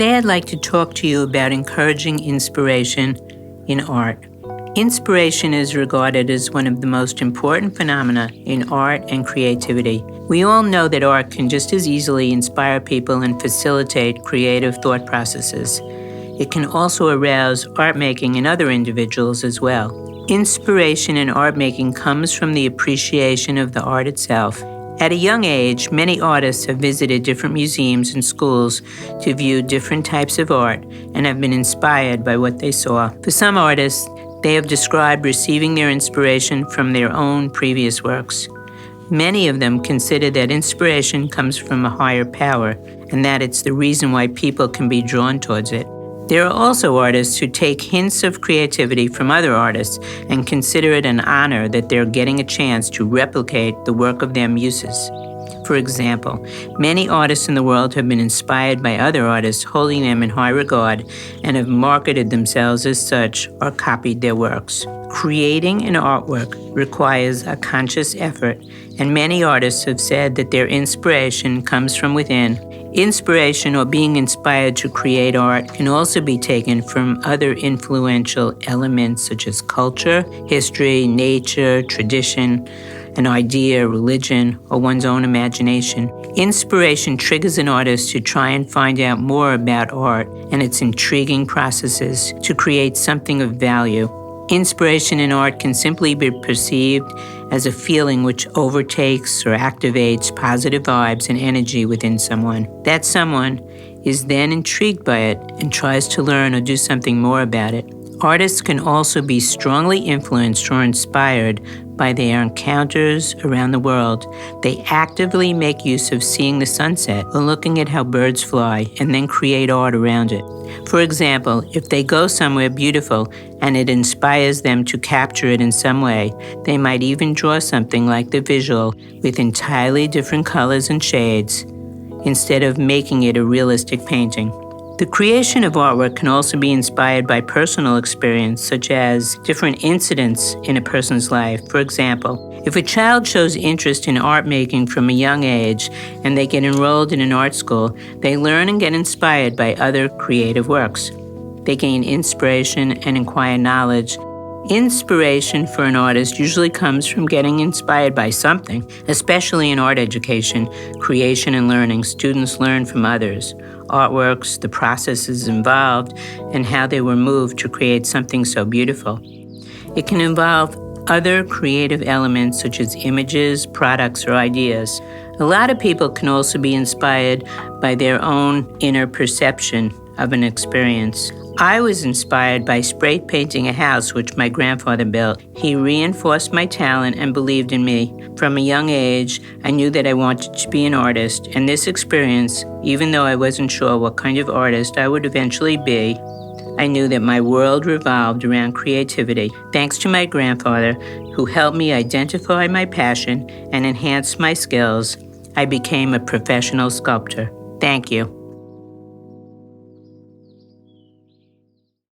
Today I'd like to talk to you about encouraging inspiration in art. Inspiration is regarded as one of the most important phenomena in art and creativity. We all know that art can just as easily inspire people and facilitate creative thought processes. It can also arouse art making in other individuals as well. Inspiration in art making comes from the appreciation of the art itself. At a young age, many artists have visited different museums and schools to view different types of art and have been inspired by what they saw. For some artists, they have described receiving their inspiration from their own previous works. Many of them consider that inspiration comes from a higher power and that it's the reason why people can be drawn towards it. There are also artists who take hints of creativity from other artists and consider it an honor that they're getting a chance to replicate the work of their muses. For example, many artists in the world have been inspired by other artists, holding them in high regard, and have marketed themselves as such or copied their works. Creating an artwork requires a conscious effort, and many artists have said that their inspiration comes from within. Inspiration or being inspired to create art can also be taken from other influential elements such as culture, history, nature, tradition, an idea, religion, or one's own imagination. Inspiration triggers an artist to try and find out more about art and its intriguing processes to create something of value. Inspiration in art can simply be perceived as a feeling which overtakes or activates positive vibes and energy within someone. That someone is then intrigued by it and tries to learn or do something more about it. Artists can also be strongly influenced or inspired by their encounters around the world. They actively make use of seeing the sunset or looking at how birds fly and then create art around it. For example, if they go somewhere beautiful and it inspires them to capture it in some way, they might even draw something like the visual with entirely different colors and shades instead of making it a realistic painting. The creation of artwork can also be inspired by personal experience, such as different incidents in a person's life. For example, if a child shows interest in art making from a young age and they get enrolled in an art school, they learn and get inspired by other creative works. They gain inspiration and acquire knowledge. Inspiration for an artist usually comes from getting inspired by something, especially in art education, creation and learning. Students learn from others, artworks, the processes involved, and how they were moved to create something so beautiful. It can involve other creative elements such as images, products, or ideas. A lot of people can also be inspired by their own inner perception of an experience. I was inspired by spray painting a house which my grandfather built. He reinforced my talent and believed in me. From a young age, I knew that I wanted to be an artist, and this experience, even though I wasn't sure what kind of artist I would eventually be, I knew that my world revolved around creativity. Thanks to my grandfather, who helped me identify my passion and enhance my skills, I became a professional sculptor. Thank you.